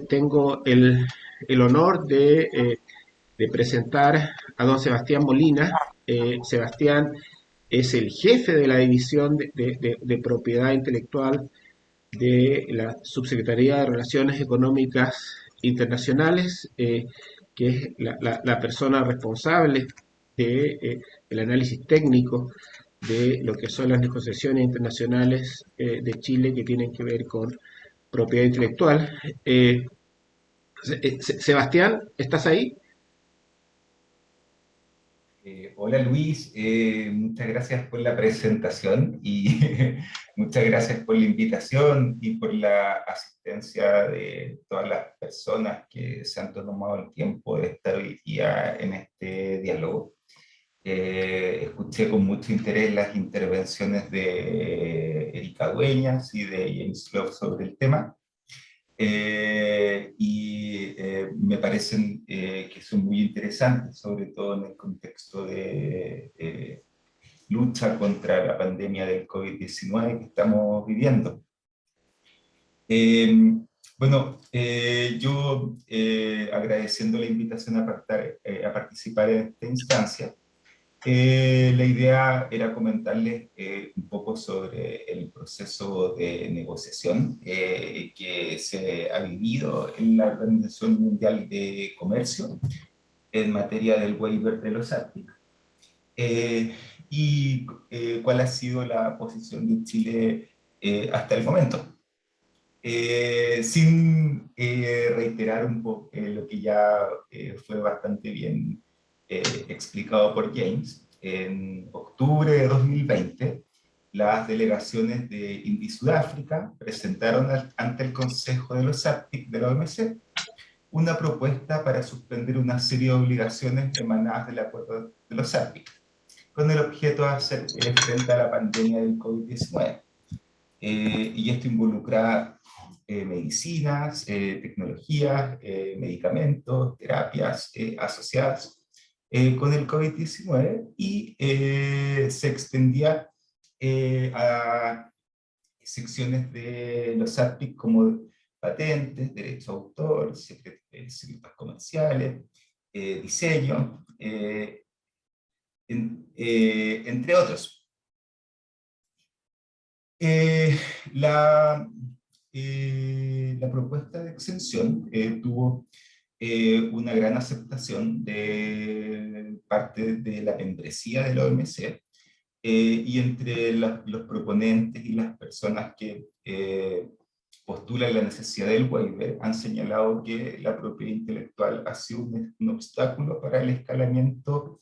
Tengo el honor de presentar a don Sebastián Molina. Sebastián es el jefe de la división de propiedad intelectual de la Subsecretaría de Relaciones Económicas Internacionales, que es la persona responsable del análisis técnico de lo que son las negociaciones internacionales de Chile que tienen que ver con propiedad intelectual. Sebastián, ¿estás ahí? Hola Luis, muchas gracias por la presentación y muchas gracias por la invitación y por la asistencia de todas las personas que se han tomado el tiempo de estar hoy día en este diálogo. Escuché con mucho interés las intervenciones de Erika Dueñas y de James Love sobre el tema. Me parecen que son muy interesantes, sobre todo en el contexto de lucha contra la pandemia del COVID-19 que estamos viviendo. Eh, yo agradeciendo la invitación a participar en esta instancia, la idea era comentarles un poco sobre el proceso de negociación que se ha vivido en la Organización Mundial de Comercio en materia del waiver de los Árticos y cuál ha sido la posición de Chile hasta el momento. Sin reiterar un poco lo que ya fue bastante bien explicado por James, en octubre de 2020, las delegaciones de India y Sudáfrica presentaron ante el Consejo de los Árticos de la OMC una propuesta para suspender una serie de obligaciones emanadas del Acuerdo de los Árticos, con el objeto de hacer frente a la pandemia del COVID-19. Y esto involucra medicinas, tecnologías, medicamentos, terapias asociadas con el COVID-19 y se extendía a secciones de los ARPIC como patentes, derechos de autor, secretos comerciales, diseño, entre otros. Eh, la, la propuesta de exención tuvo una gran aceptación de parte de la membresía de la OMC y entre los proponentes y las personas que postulan la necesidad del waiver han señalado que la propiedad intelectual ha sido un obstáculo para el escalamiento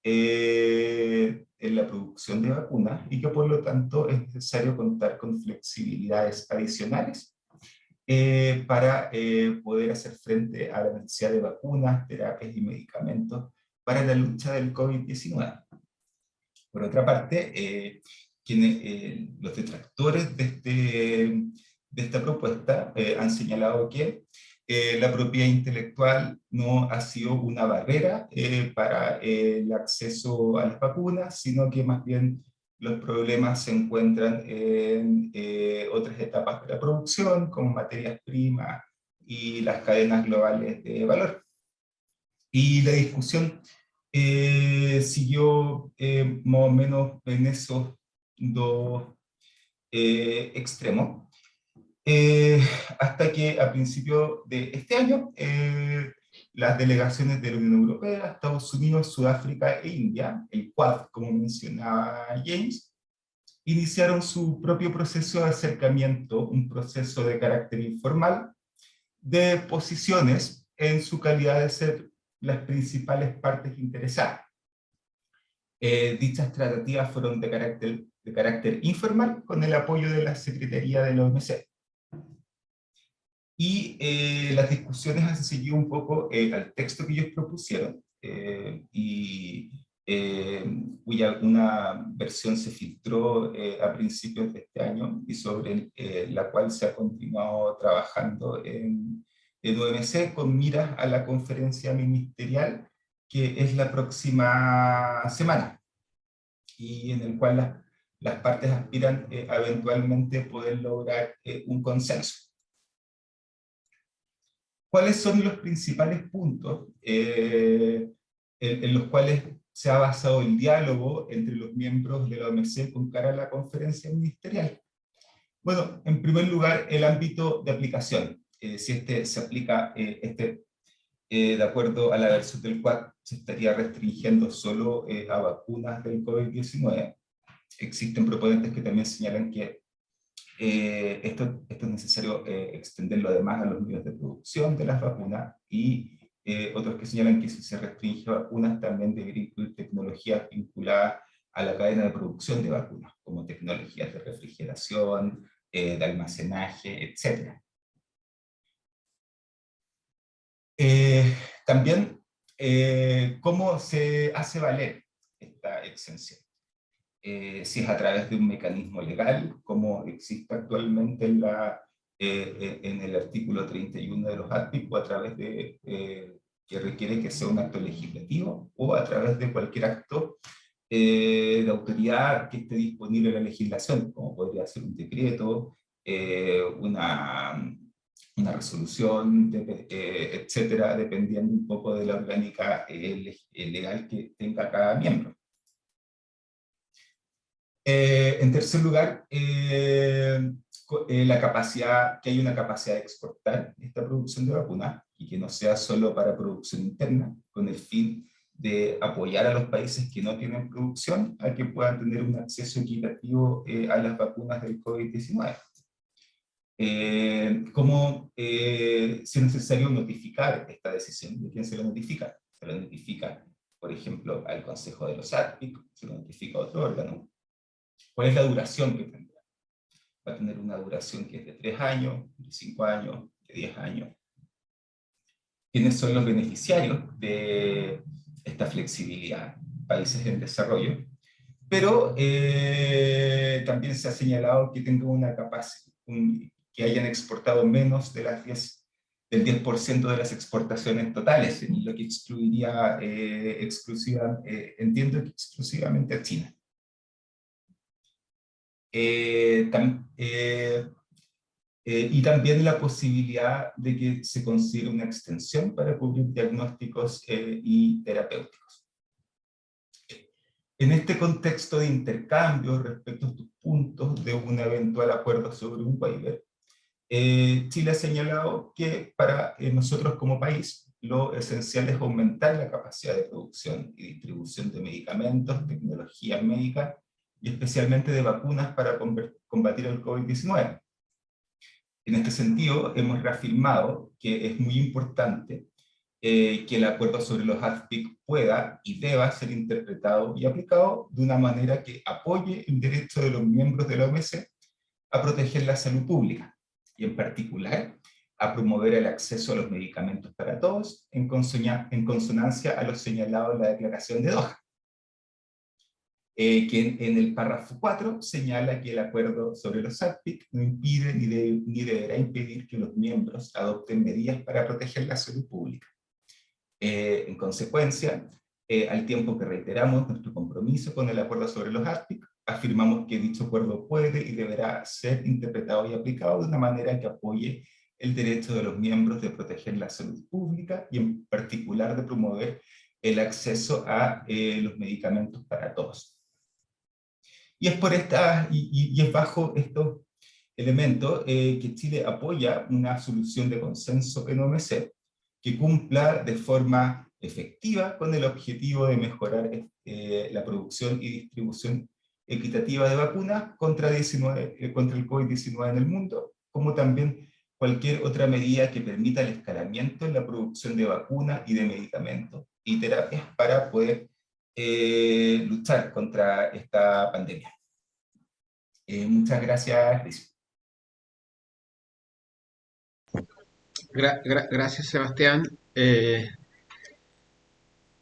en la producción de vacunas y que por lo tanto es necesario contar con flexibilidades adicionales para poder hacer frente a la necesidad de vacunas, terapias y medicamentos para la lucha del COVID-19. Por otra parte, los detractores de esta propuesta han señalado que la propiedad intelectual no ha sido una barrera para el acceso a las vacunas, sino que más bien los problemas se encuentran en otras etapas de la producción, como materias primas y las cadenas globales de valor. Y la discusión siguió más o menos en esos dos extremos, hasta que a principios de este año las delegaciones de la Unión Europea, Estados Unidos, Sudáfrica e India, el Quad, como mencionaba James, iniciaron su propio proceso de acercamiento, un proceso de carácter informal, de posiciones en su calidad de ser las principales partes interesadas. Dichas tratativas fueron de carácter informal con el apoyo de la Secretaría de la OMC. Y las discusiones han seguido un poco al texto que ellos propusieron cuya una versión se filtró a principios de este año y sobre la cual se ha continuado trabajando en OMC con miras a la conferencia ministerial que es la próxima semana y en el cual las partes aspiran a eventualmente poder lograr un consenso. ¿Cuáles son los principales puntos en los cuales se ha basado el diálogo entre los miembros de la OMC con cara a la conferencia ministerial? Bueno, en primer lugar, el ámbito de aplicación. Si este se aplica, de acuerdo a la versión del cual se estaría restringiendo solo a vacunas del COVID-19. Existen proponentes que también señalan que esto es necesario extenderlo además a los medios de producción de las vacunas, y otros que señalan que si se restringe vacunas también debería incluir tecnologías vinculadas a la cadena de producción de vacunas, como tecnologías de refrigeración, de almacenaje, etc. También, ¿cómo se hace valer esta exención? Si es a través de un mecanismo legal, como existe actualmente en el artículo 31 de los ATPIC, o a través de, que requiere que sea un acto legislativo, o a través de cualquier acto de autoridad que esté disponible en la legislación, como podría ser un decreto, una resolución, etcétera, dependiendo un poco de la orgánica legal que tenga cada miembro. En tercer lugar, la capacidad, que hay una capacidad de exportar esta producción de vacunas, y que no sea solo para producción interna, con el fin de apoyar a los países que no tienen producción a que puedan tener un acceso equitativo a las vacunas del COVID-19. ¿Cómo si es necesario notificar esta decisión? ¿De quién se lo notifica? Se lo notifica, por ejemplo, al Consejo de los ATPIC, se lo notifica a otro órgano. ¿Cuál es la duración que tendrá? Va a tener una duración que es de 3 años, de 5 años, de 10 años. ¿Quiénes son los beneficiarios de esta flexibilidad? Países en desarrollo. Pero también se ha señalado que tengan una capacidad, que hayan exportado menos de del 10% de las exportaciones totales, lo que excluiría entiendo que exclusivamente a China. Y también la posibilidad de que se considere una extensión para cubrir diagnósticos y terapéuticos. En este contexto de intercambio respecto a estos puntos de un eventual acuerdo sobre un waiver, Chile ha señalado que para nosotros como país lo esencial es aumentar la capacidad de producción y distribución de medicamentos, tecnología médica y especialmente de vacunas para combatir el COVID-19. En este sentido, hemos reafirmado que es muy importante que el acuerdo sobre los AFPIC pueda y deba ser interpretado y aplicado de una manera que apoye el derecho de los miembros de la OMC a proteger la salud pública, y en particular a promover el acceso a los medicamentos para todos en consonancia a lo señalado en la Declaración de Doha, que en el párrafo 4 señala que el acuerdo sobre los AFPIC no impide ni deberá impedir que los miembros adopten medidas para proteger la salud pública. En consecuencia, al tiempo que reiteramos nuestro compromiso con el acuerdo sobre los AFPIC, afirmamos que dicho acuerdo puede y deberá ser interpretado y aplicado de una manera que apoye el derecho de los miembros de proteger la salud pública, y en particular de promover el acceso a los medicamentos para todos. Y es, es bajo estos elementos que Chile apoya una solución de consenso en OMC que cumpla de forma efectiva con el objetivo de mejorar la producción y distribución equitativa de vacunas contra el COVID-19 en el mundo, como también cualquier otra medida que permita el escalamiento en la producción de vacunas y de medicamentos y terapias para poder luchar contra esta pandemia. Muchas gracias, Luis. Gracias, Sebastián,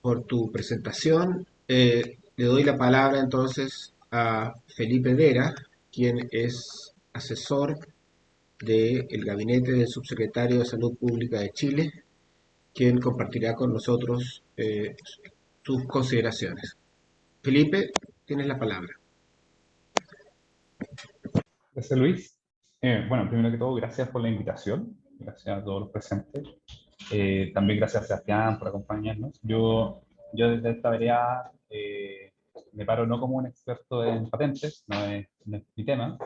por tu presentación. Le doy la palabra entonces a Felipe Vera, quien es asesor del Gabinete del Subsecretario de Salud Pública de Chile, quien compartirá con nosotros sus consideraciones. Felipe, tienes la palabra. Gracias, Luis. Bueno, primero que todo, gracias por la invitación. Gracias a todos los presentes. También gracias a Sebastián por acompañarnos. Yo desde esta vereda me paro no como un experto en patentes, no es mi tema,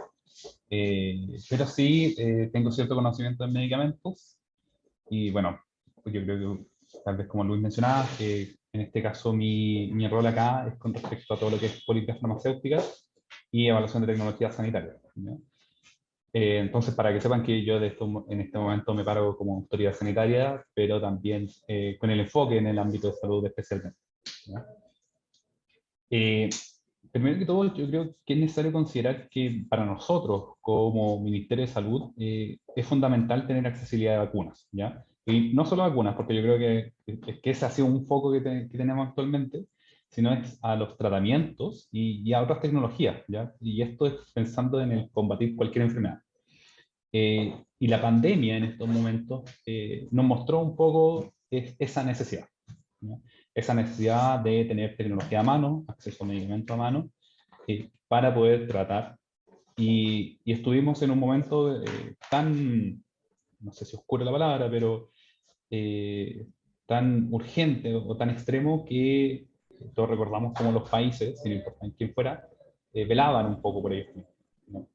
pero sí tengo cierto conocimiento en medicamentos y bueno, yo creo que tal vez como Luis mencionaba, que en este caso mi rol acá es con respecto a todo lo que es políticas farmacéuticas y evaluación de tecnologías sanitarias, ¿no? Entonces, para que sepan que yo en este momento me paro como autoridad sanitaria, pero también con el enfoque en el ámbito de salud especialmente, ¿ya? Eh, Primero que todo, yo creo que es necesario considerar que para nosotros, como Ministerio de Salud, es fundamental tener accesibilidad de vacunas, ¿ya? Y no solo vacunas, porque yo creo que ese ha sido un foco que tenemos actualmente, sino es a los tratamientos y a otras tecnologías, ¿ya? Y esto es pensando en el combatir cualquier enfermedad. Y la pandemia en estos momentos nos mostró un poco esa necesidad, ¿no? Esa necesidad de tener tecnología a mano, acceso a medicamento a mano, para poder tratar. Y estuvimos en un momento tan, no sé si oscura la palabra, pero tan urgente o tan extremo que todos recordamos como los países, sin importar quién fuera, velaban un poco por ellos mismos, ¿no?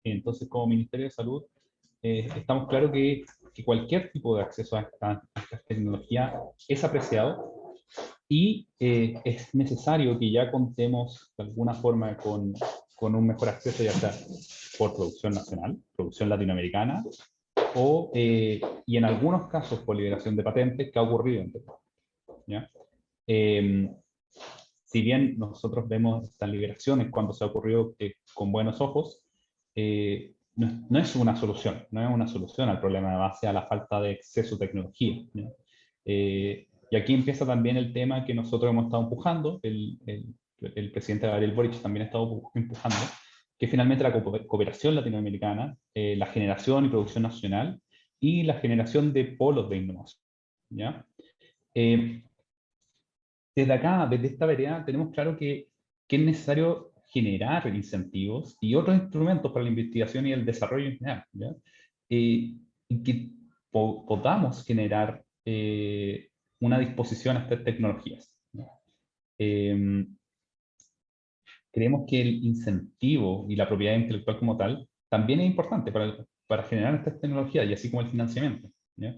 Entonces, como Ministerio de Salud, estamos claros que cualquier tipo de acceso a esta tecnología es apreciado y es necesario que ya contemos de alguna forma con un mejor acceso, ya sea por producción nacional, producción latinoamericana, y en algunos casos por liberación de patentes, que ha ocurrido. ¿Ya? Eh, si bien nosotros vemos estas liberaciones cuando se ha ocurrido con buenos ojos, no es una solución, no es una solución al problema de base, a la falta de acceso a tecnología, ¿no? Y aquí empieza también el tema que nosotros hemos estado empujando, el presidente Gabriel Boric también ha estado empujando, que finalmente la cooperación latinoamericana, la generación y producción nacional y la generación de polos de innovación, ¿ya? Eh, Desde acá, desde esta vereda, tenemos claro que es necesario generar incentivos y otros instrumentos para la investigación y el desarrollo en general, ¿ya? Y que podamos generar una disposición a estas tecnologías, ¿no? Eh, Creemos que el incentivo y la propiedad intelectual como tal también es importante para generar estas tecnologías y así como el financiamiento, ¿ya?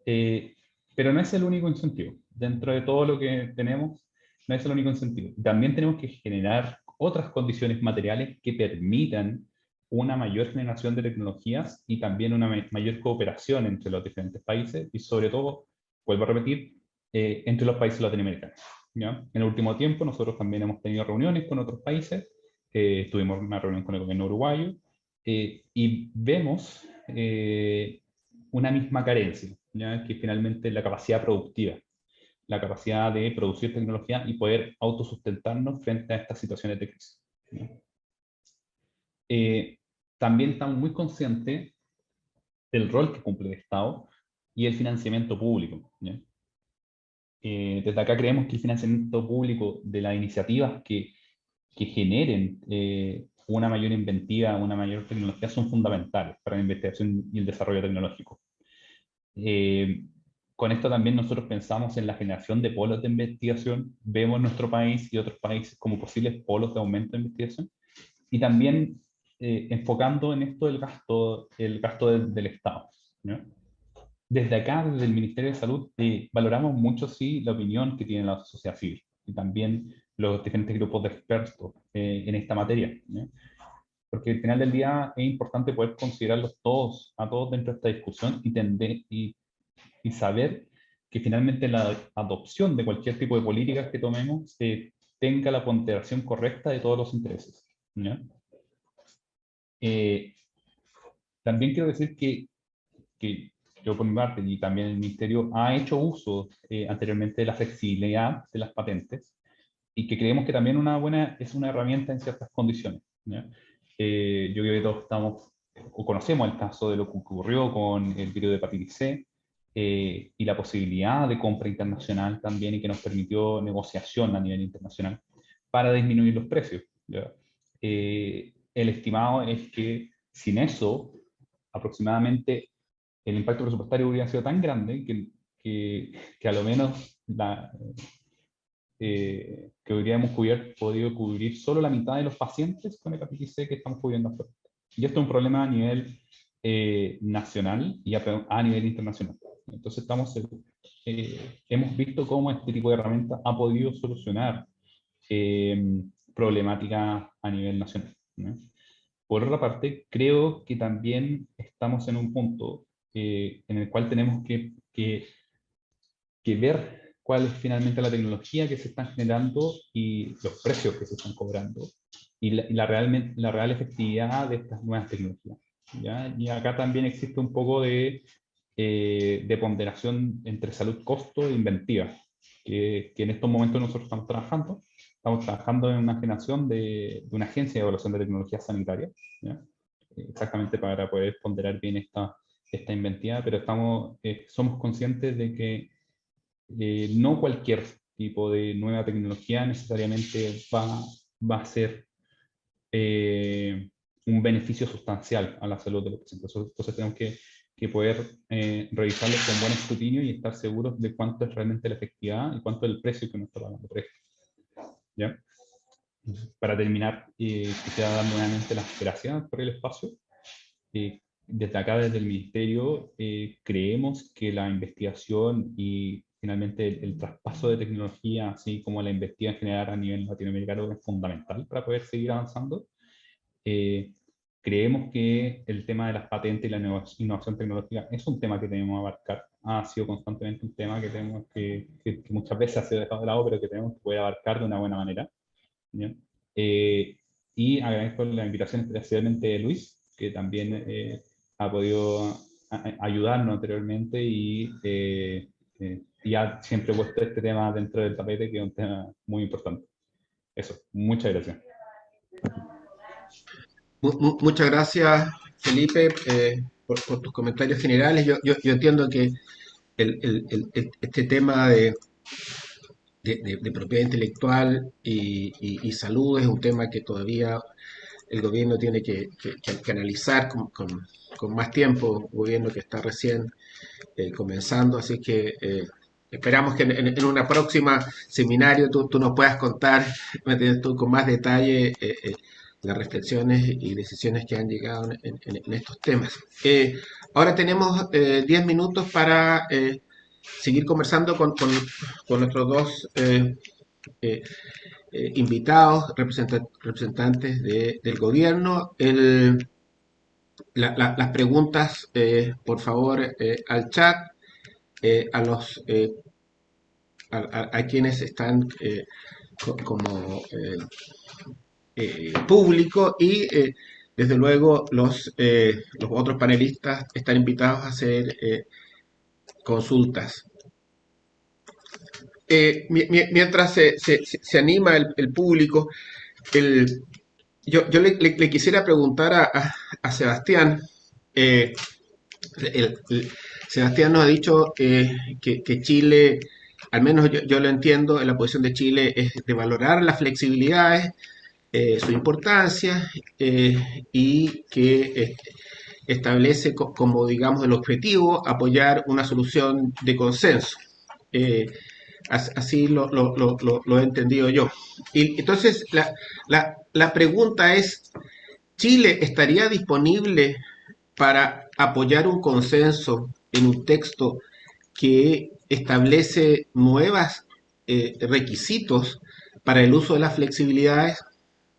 Eh, pero no es el único incentivo. Dentro de todo lo que tenemos, no es el único incentivo. También tenemos que generar otras condiciones materiales que permitan una mayor generación de tecnologías y también una mayor cooperación entre los diferentes países y sobre todo, vuelvo a repetir, entre los países latinoamericanos, ¿ya? En el último tiempo nosotros también hemos tenido reuniones con otros países, tuvimos una reunión con el gobierno uruguayo y vemos una misma carencia, ¿ya? Que finalmente la capacidad productiva, la capacidad de producir tecnología y poder autosustentarnos frente a estas situaciones de crisis, ¿ya? Eh, También estamos muy conscientes del rol que cumple el Estado y el financiamiento público, ¿ya? Desde acá creemos que el financiamiento público de las iniciativas que generen una mayor inventiva, una mayor tecnología son fundamentales para la investigación y el desarrollo tecnológico. Eh, con esto también nosotros pensamos en la generación de polos de investigación, vemos nuestro país y otros países como posibles polos de aumento de investigación y también enfocando en esto el gasto del Estado, ¿no? Desde acá, desde el Ministerio de Salud, valoramos mucho, sí, la opinión que tiene la sociedad civil y también los diferentes grupos de expertos en esta materia, ¿no? Porque al final del día es importante poder considerarlos todos, a todos dentro de esta discusión y saber que finalmente la adopción de cualquier tipo de políticas que tomemos tenga la ponderación correcta de todos los intereses, ¿no? Eh, También quiero decir que yo por mi parte y también el Ministerio ha hecho uso anteriormente de la flexibilidad de las patentes y que creemos que también es una herramienta en ciertas condiciones, ¿ya? Yo creo que todos estamos o conocemos el caso de lo que ocurrió con el virus de hepatitis C y la posibilidad de compra internacional también y que nos permitió negociación a nivel internacional para disminuir los precios, ¿ya? El estimado es que sin eso aproximadamente el impacto presupuestario hubiera sido tan grande que a lo menos que hubiéramos podido cubrir solo la mitad de los pacientes con hepatitis C que estamos cubriendo actualmente. Y esto es un problema a nivel nacional y a nivel internacional. Entonces hemos visto cómo este tipo de herramientas ha podido solucionar problemáticas a nivel nacional, ¿no? Por otra parte, creo que también estamos en un punto en el cual tenemos que ver cuál es finalmente la tecnología que se están generando y los precios que se están cobrando y la real efectividad de estas nuevas tecnologías, ¿ya? Y acá también existe un poco de ponderación entre salud-costo e inventiva, que en estos momentos nosotros estamos trabajando. Estamos trabajando en una generación de una agencia de evaluación de tecnologías sanitarias, ¿ya? Exactamente para poder ponderar bien esta inventiva, pero somos conscientes de que no cualquier tipo de nueva tecnología necesariamente va a ser un beneficio sustancial a la salud de los pacientes. Entonces tenemos que poder revisarlos con buen escrutinio y estar seguros de cuánto es realmente la efectividad y cuánto es el precio que nos está pagando por esto, ¿ya? Para terminar, quisiera dar nuevamente las gracias por el espacio. Desde acá, desde el Ministerio, creemos que la investigación y finalmente el traspaso de tecnología, así como la investigación en general a nivel latinoamericano, es fundamental para poder seguir avanzando. Creemos que el tema de las patentes y la innovación tecnológica es un tema que tenemos que abarcar. Ha sido constantemente un tema que tenemos que muchas veces ha sido dejado de lado, pero que tenemos que poder abarcar de una buena manera, ¿ya? Y agradezco la invitación especialmente de Luis, que también ha podido ayudarnos anteriormente y ha siempre puesto este tema dentro del tapete, que es un tema muy importante. Eso, muchas gracias. Muchas gracias, Felipe, por tus comentarios generales. Yo entiendo que este tema de propiedad intelectual y salud es un tema que todavía el gobierno tiene que analizar con más tiempo, un gobierno que está recién comenzando, así que esperamos que en una próxima seminario tú nos puedas contar, ¿me entiendes? Tú, con más detalle, las reflexiones y decisiones que han llegado en estos temas. Ahora tenemos 10 minutos para seguir conversando con nuestros dos eh, invitados, representantes del gobierno. Las preguntas, por favor, al chat, a a quienes están como público y desde luego los otros panelistas están invitados a hacer consultas. Mientras se anima el público, yo le quisiera preguntar a Sebastián. eh, Sebastián nos ha dicho que Chile, al menos yo lo entiendo, en la posición de Chile es de valorar las flexibilidades, su importancia, y que establece como, digamos, el objetivo apoyar una solución de consenso. Eh, Así lo he entendido yo. Y entonces la pregunta es, ¿Chile estaría disponible para apoyar un consenso en un texto que establece nuevos requisitos para el uso de las flexibilidades?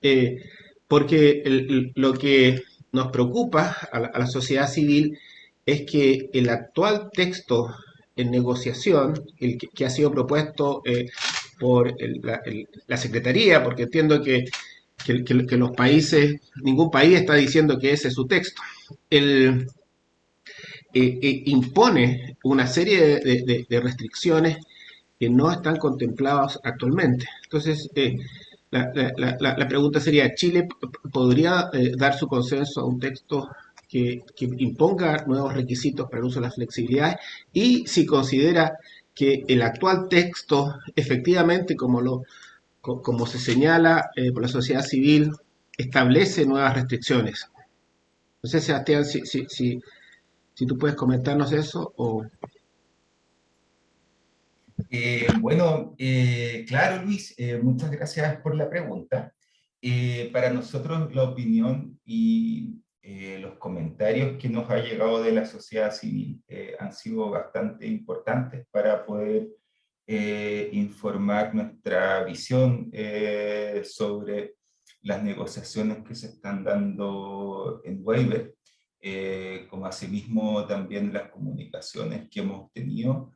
Eh, Porque lo que nos preocupa a la sociedad civil es que el actual texto en negociación, que ha sido propuesto por la Secretaría, porque entiendo que los países, ningún país está diciendo que ese es su texto, el, impone una serie de restricciones que no están contempladas actualmente. Entonces, la pregunta sería, ¿Chile podría dar su consenso a un texto que imponga nuevos requisitos para el uso de las flexibilidades? Y si considera que el actual texto, efectivamente, como se señala por la sociedad civil, establece nuevas restricciones. No sé, Sebastián, Si tú puedes comentarnos eso o... Bueno, claro, Luis, muchas gracias por la pregunta. Para nosotros la opinión y los comentarios que nos ha llegado de la sociedad civil han sido bastante importantes para poder informar nuestra visión sobre las negociaciones que se están dando en Waiver, como asimismo también las comunicaciones que hemos tenido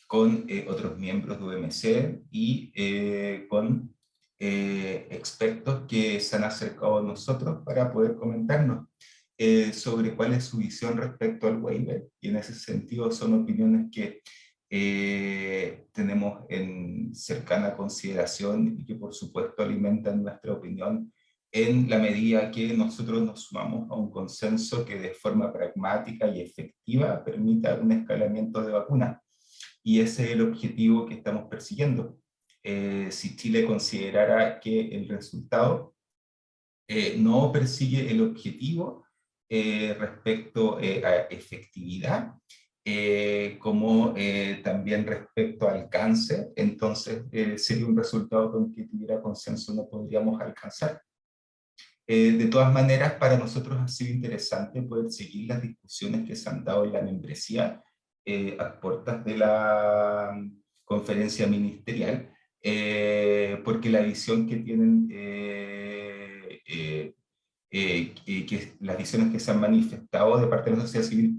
con otros miembros de UMC y con expertos que se han acercado a nosotros para poder comentarnos sobre cuál es su visión respecto al waiver. Y en ese sentido son opiniones que tenemos en cercana consideración y que por supuesto alimentan nuestra opinión en la medida que nosotros nos sumamos a un consenso que de forma pragmática y efectiva permita un escalamiento de vacunas. Y ese es el objetivo que estamos persiguiendo. Si Chile considerara que el resultado no persigue el objetivo respecto a efectividad, como también respecto a alcance, entonces sería un resultado con que tuviera consenso no podríamos alcanzar. De todas maneras, para nosotros ha sido interesante poder seguir las discusiones que se han dado en la membresía a puertas de la conferencia ministerial, porque la visión que tienen, que las visiones que se han manifestado de parte de la sociedad civil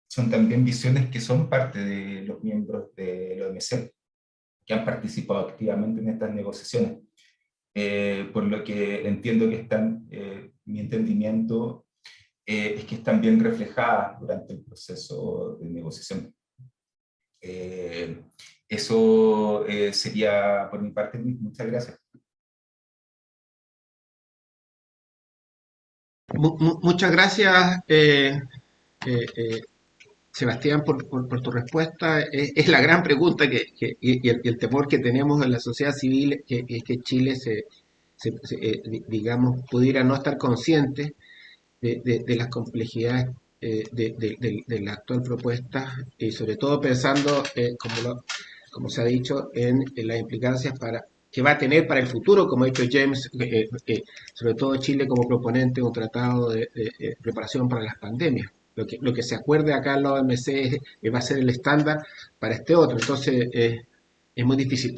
son también visiones que son parte de los miembros de la OMC, que han participado activamente en estas negociaciones. Por lo que entiendo que están, mi entendimiento es que están bien reflejadas durante el proceso de negociación. Eso sería por mi parte, Luis. Muchas gracias. Muchas gracias, Sebastián, por tu respuesta. Es la gran pregunta y el temor que tenemos en la sociedad civil, es que Chile digamos, pudiera no estar consciente de las complejidades de la actual propuesta, y sobre todo pensando, como se ha dicho, en las implicancias que va a tener para el futuro, como ha dicho James, sobre todo Chile como proponente de un tratado de preparación para las pandemias. Lo que se acuerde acá en la OMC va a ser el estándar para este otro. Entonces, es muy difícil.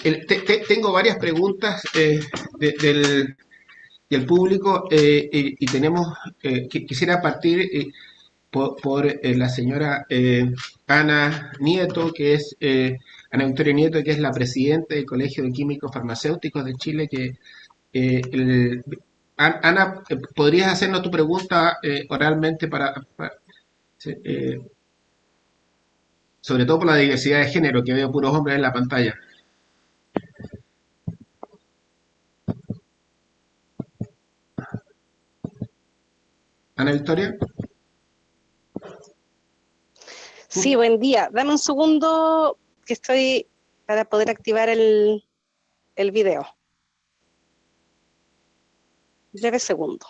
Tengo varias preguntas del público, y tenemos, quisiera partir por la señora Ana Nieto, que es Ana Victoria Nieto, que es la presidenta del Colegio de Químicos Farmacéuticos de Chile. Ana, ¿podrías hacernos tu pregunta oralmente sobre todo por la diversidad de género, que veo puros hombres en la pantalla? Ana Victoria. Sí, buen día. Dame un segundo que estoy para poder activar el video. Breve segundo.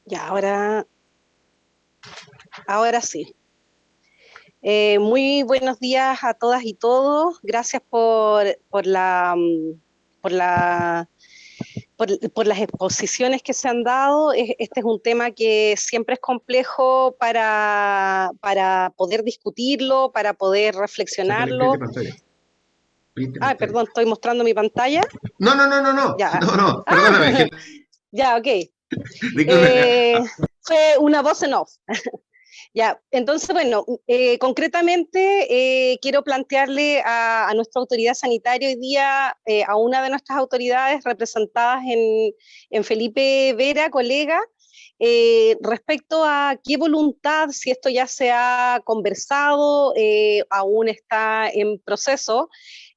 Ya, ahora sí. Muy buenos días a todas y todos. Gracias por las exposiciones que se han dado. Este es un tema que siempre es complejo para poder discutirlo, para poder reflexionarlo. Perdón, estoy mostrando mi pantalla. No, ya. Perdóname. Ya, ok. Fue una voz en off. Ya, entonces, bueno, concretamente quiero plantearle a nuestra autoridad sanitaria hoy día, a una de nuestras autoridades representadas en Felipe Vera, colega, respecto a qué voluntad, si esto ya se ha conversado, aún está en proceso,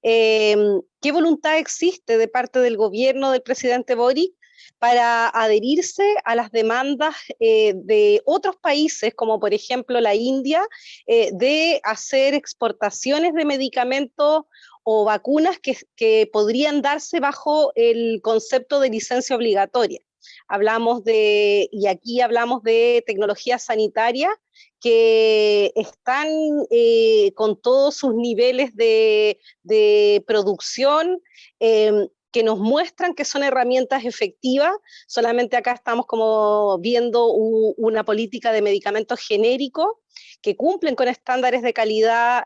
qué voluntad existe de parte del gobierno del presidente Boric para adherirse a las demandas de otros países, como por ejemplo la India, de hacer exportaciones de medicamentos o vacunas que podrían darse bajo el concepto de licencia obligatoria. y aquí hablamos de tecnología sanitaria, que están con todos sus niveles de producción, que nos muestran que son herramientas efectivas. Solamente acá estamos como viendo una política de medicamentos genéricos que cumplen con estándares de calidad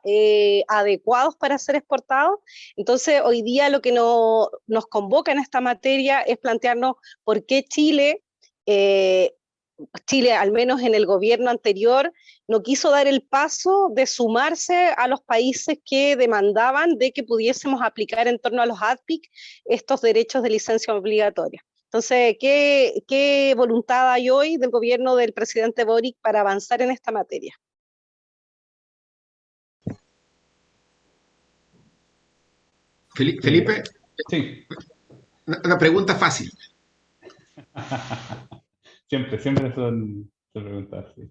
adecuados para ser exportados. Entonces, hoy día lo que nos convoca en esta materia es plantearnos por qué Chile, al menos en el gobierno anterior, no quiso dar el paso de sumarse a los países que demandaban de que pudiésemos aplicar en torno a los ADPIC estos derechos de licencia obligatoria. Entonces, ¿qué voluntad hay hoy del gobierno del presidente Boric para avanzar en esta materia? Felipe, Sí. una pregunta fácil. Siempre son preguntas, sí.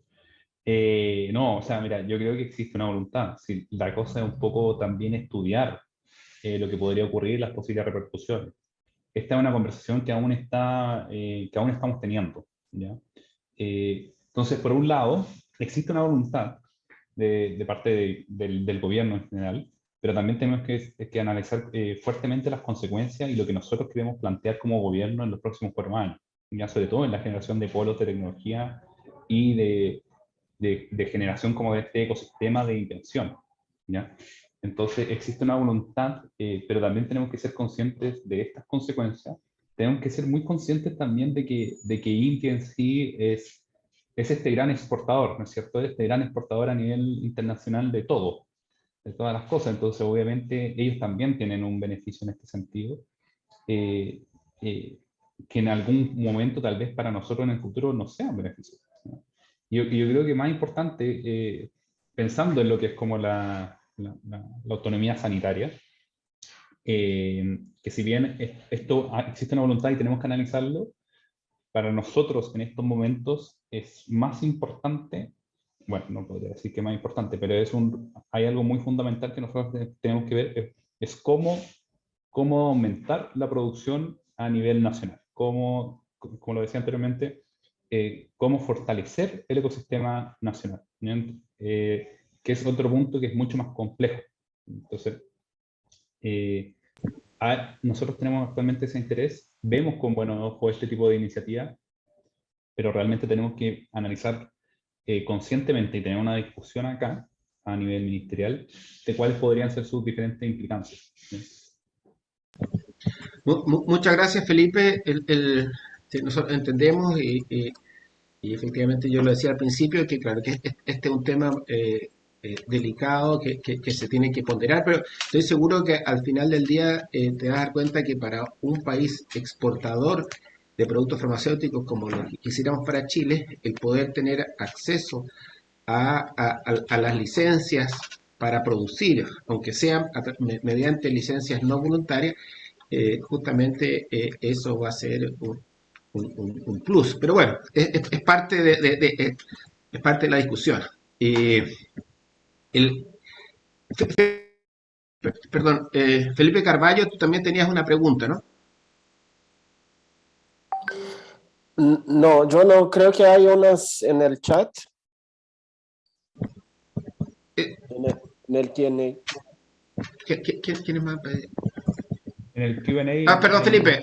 No, o sea, mira, yo creo que existe una voluntad. Sí, la cosa es un poco también estudiar lo que podría ocurrir, las posibles repercusiones. Esta es una conversación que aún estamos teniendo, ¿ya? Entonces, por un lado, existe una voluntad de parte del gobierno en general, pero también tenemos que analizar fuertemente las consecuencias y lo que nosotros queremos plantear como gobierno en los próximos 4 años, ya sobre todo en la generación de polos de tecnología y de generación como de este ecosistema de invención, ¿ya? Entonces existe una voluntad, pero también tenemos que ser conscientes de estas consecuencias. Tenemos que ser muy conscientes también de que India en sí es este gran exportador, ¿no es cierto? Este gran exportador a nivel internacional de todo, de todas las cosas. Entonces, obviamente, ellos también tienen un beneficio en este sentido, eh, eh, que en algún momento, tal vez para nosotros en el futuro, no sea un beneficio, ¿no? Yo creo que más importante, pensando en lo que es como la autonomía sanitaria, que si bien existe una voluntad y tenemos que analizarlo, para nosotros en estos momentos es más importante, bueno, no podría decir que más importante, pero hay algo muy fundamental que nosotros tenemos que ver, es cómo aumentar la producción a nivel nacional, como lo decía anteriormente, cómo fortalecer el ecosistema nacional, que es otro punto que es mucho más complejo. Entonces, nosotros tenemos actualmente ese interés, vemos con buenos ojos este tipo de iniciativas, pero realmente tenemos que analizar conscientemente y tener una discusión acá a nivel ministerial de cuáles podrían ser sus diferentes implicancias, ¿sí? Muchas gracias, Felipe. Sí, nosotros entendemos y efectivamente yo lo decía al principio, que claro, que este es un tema delicado que se tiene que ponderar, pero estoy seguro que al final del día te vas a dar cuenta que para un país exportador de productos farmacéuticos como lo que quisiéramos para Chile, el poder tener acceso a las licencias para producir, aunque sean mediante licencias no voluntarias, justamente eso va a ser un plus. Pero bueno, es parte es parte de la discusión. El, perdón, Felipe Carballo, tú también tenías una pregunta, ¿no? No, yo no creo que hay unas en el chat. Eh, En el Q&A. ¿Quién es más? En el Q&A... Perdón, Felipe,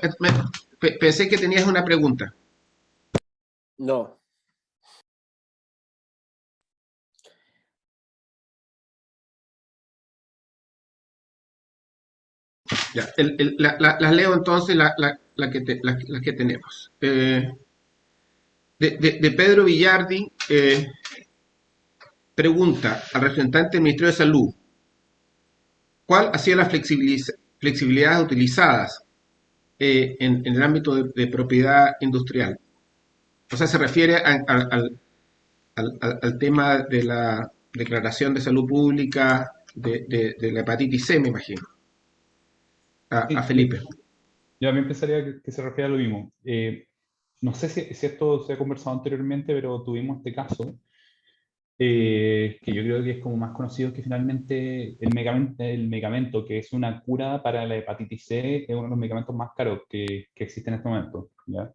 pensé que tenías una pregunta. No. Ya, las leo entonces, las que tenemos. De Pedro Villardi, pregunta al representante del Ministerio de Salud, ¿cuál ha sido las flexibilidades utilizadas en el ámbito de propiedad industrial? O sea, se refiere al tema de la declaración de salud pública de la hepatitis C, me imagino. A Felipe. Yo a mí pensaría que se refiere a lo mismo. No sé si esto se ha conversado anteriormente, pero tuvimos este caso, que yo creo que es como más conocido, que finalmente el medicamento que es una cura para la hepatitis C es uno de los medicamentos más caros que existen en este momento, ¿ya?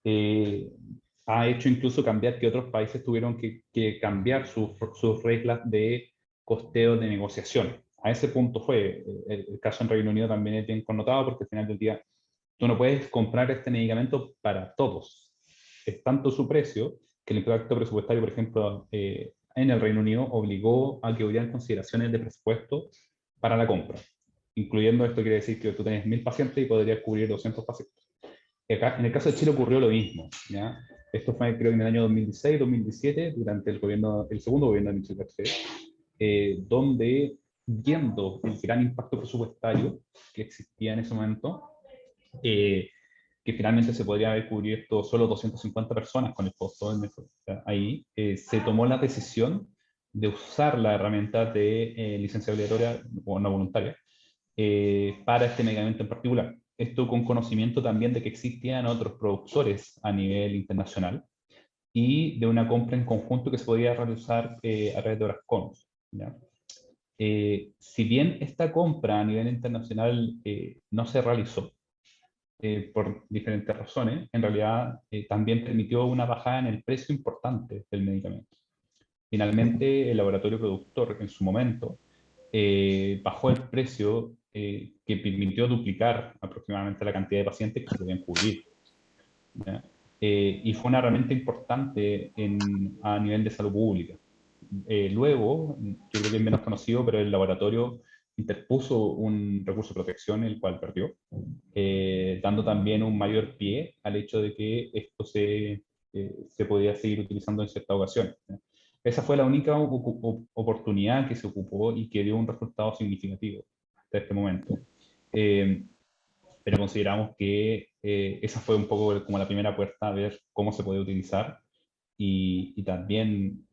ha hecho incluso cambiar que otros países tuvieron que cambiar sus reglas de costeo de negociación. A ese punto fue. El caso en Reino Unido también es bien connotado porque al final del día tú no puedes comprar este medicamento para todos. Es tanto su precio que el impacto presupuestario, por ejemplo, en el Reino Unido obligó a que hubieran consideraciones de presupuesto para la compra. Incluyendo esto quiere decir que tú tienes 1000 pacientes y podrías cubrir 200 pacientes. Acá, en el caso de Chile ocurrió lo mismo, ¿ya? Esto fue creo que en el año 2016-2017, durante el segundo gobierno de Michel Bachelet, donde viendo el gran impacto presupuestario que existía en ese momento, que finalmente se podría haber cubierto solo 250 personas con el costo del metro. Ahí se tomó la decisión de usar la herramienta de licencia obligatoria o no voluntaria para este medicamento en particular. Esto con conocimiento también de que existían otros productores a nivel internacional y de una compra en conjunto que se podía realizar a través de Orascom, ¿ya? Si bien esta compra a nivel internacional no se realizó, por diferentes razones, en realidad también permitió una bajada en el precio importante del medicamento. Finalmente, el laboratorio productor en su momento bajó el precio que permitió duplicar aproximadamente la cantidad de pacientes que se podían cubrir, ¿ya? Y fue una herramienta importante a nivel de salud pública. Luego, yo creo que es menos conocido, pero el laboratorio interpuso un recurso de protección, el cual perdió, dando también un mayor pie al hecho de que esto se podía seguir utilizando en ciertas ocasiones, ¿no? Esa fue la única oportunidad que se ocupó y que dio un resultado significativo hasta este momento. Pero consideramos que esa fue un poco como la primera puerta a ver cómo se puede utilizar y también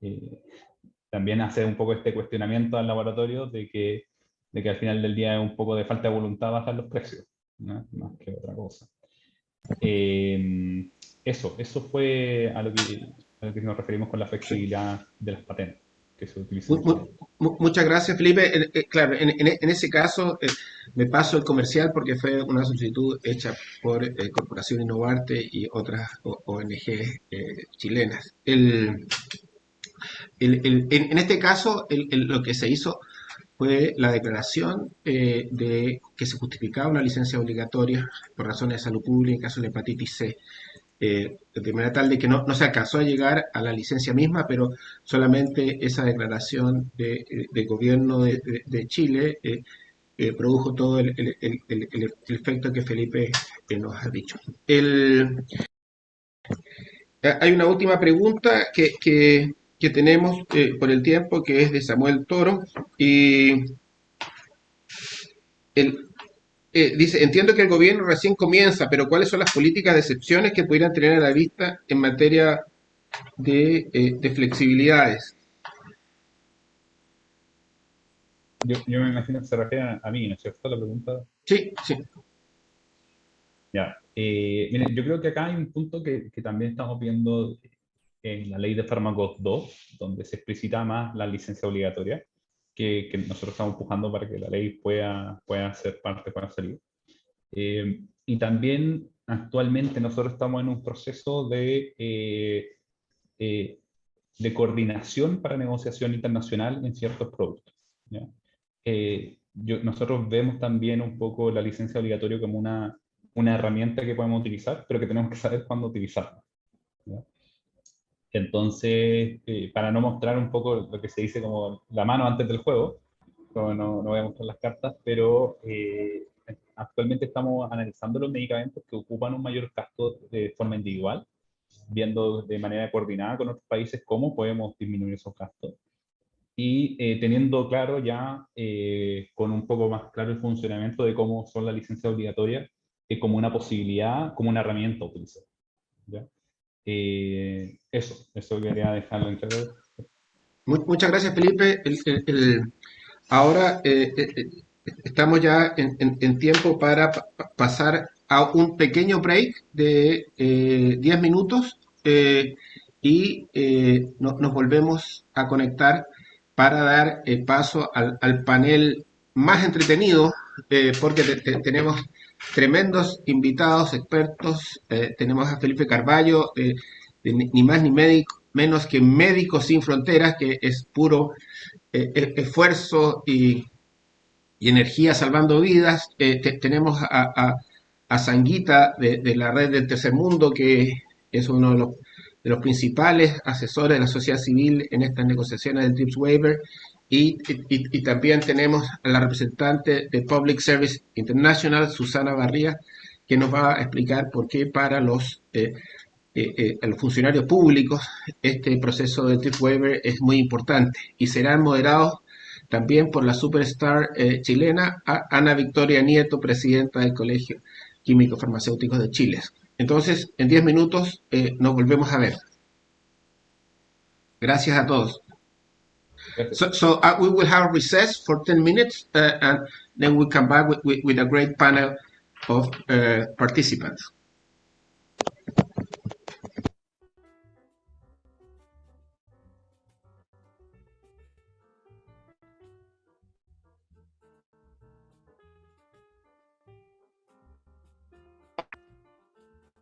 hacer un poco este cuestionamiento al laboratorio de que al final del día es un poco de falta de voluntad bajar los precios, ¿no? Más que otra cosa. Eso fue a lo que nos referimos con la flexibilidad de las patentes que se utilizan. Muchas gracias, Felipe. Claro, en ese caso me paso el comercial porque fue una solicitud hecha por Corporación Innovarte y otras ONG chilenas. En este caso, lo que se hizo fue la declaración de que se justificaba una licencia obligatoria por razones de salud pública en caso de hepatitis C. De manera tal de que no se alcanzó a llegar a la licencia misma, pero solamente esa declaración de gobierno de Chile produjo todo el efecto que Felipe nos ha dicho. Hay una última pregunta que tenemos por el tiempo, que es de Samuel Toro, y dice, entiendo que el gobierno recién comienza, pero ¿cuáles son las políticas de excepciones que pudieran tener a la vista en materia de flexibilidades? Yo me imagino que se refiere a mí, ¿no es cierto? La pregunta. Sí, sí. Ya. Miren, yo creo que acá hay un punto que también estamos viendo en la ley de fármacos 2, donde se explicita más la licencia obligatoria, que nosotros estamos empujando para que la ley pueda ser parte, pueda salir. Y también actualmente nosotros estamos en un proceso de coordinación para negociación internacional en ciertos productos, ¿ya? Nosotros vemos también un poco la licencia obligatoria como una herramienta que podemos utilizar, pero que tenemos que saber cuándo utilizarla, ¿ya? Entonces, para no mostrar un poco lo que se dice como la mano antes del juego, no voy a mostrar las cartas, pero actualmente estamos analizando los medicamentos que ocupan un mayor gasto de forma individual, viendo de manera coordinada con otros países cómo podemos disminuir esos gastos y teniendo claro ya, con un poco más claro el funcionamiento de cómo son las licencias obligatorias como una posibilidad, como una herramienta a utilizar, ¿ya? Eso quería dejarlo en claro. Muchas gracias, Felipe. Ahora estamos ya en tiempo para pasar a un pequeño break de 10 minutos y nos volvemos a conectar para dar paso al panel más entretenido, porque tenemos tremendos invitados, expertos. Tenemos a Felipe Carballo, ni más ni menos que Médicos Sin Fronteras, que es puro esfuerzo y energía salvando vidas. Tenemos a Sanguita de la red del Tercer Mundo, que es uno de los principales asesores de la sociedad civil en estas negociaciones del TRIPS Waiver. Y también tenemos a la representante de Public Service International, Susana Barría, que nos va a explicar por qué para los funcionarios públicos este proceso de TRIPS Waiver es muy importante, y serán moderados también por la superstar chilena Ana Victoria Nieto, presidenta del Colegio Químico Farmacéuticos de Chile. Entonces, en 10 minutos nos volvemos a ver. Gracias a todos. So we will have a recess for 10 minutes and then we'll come back with a great panel of participants.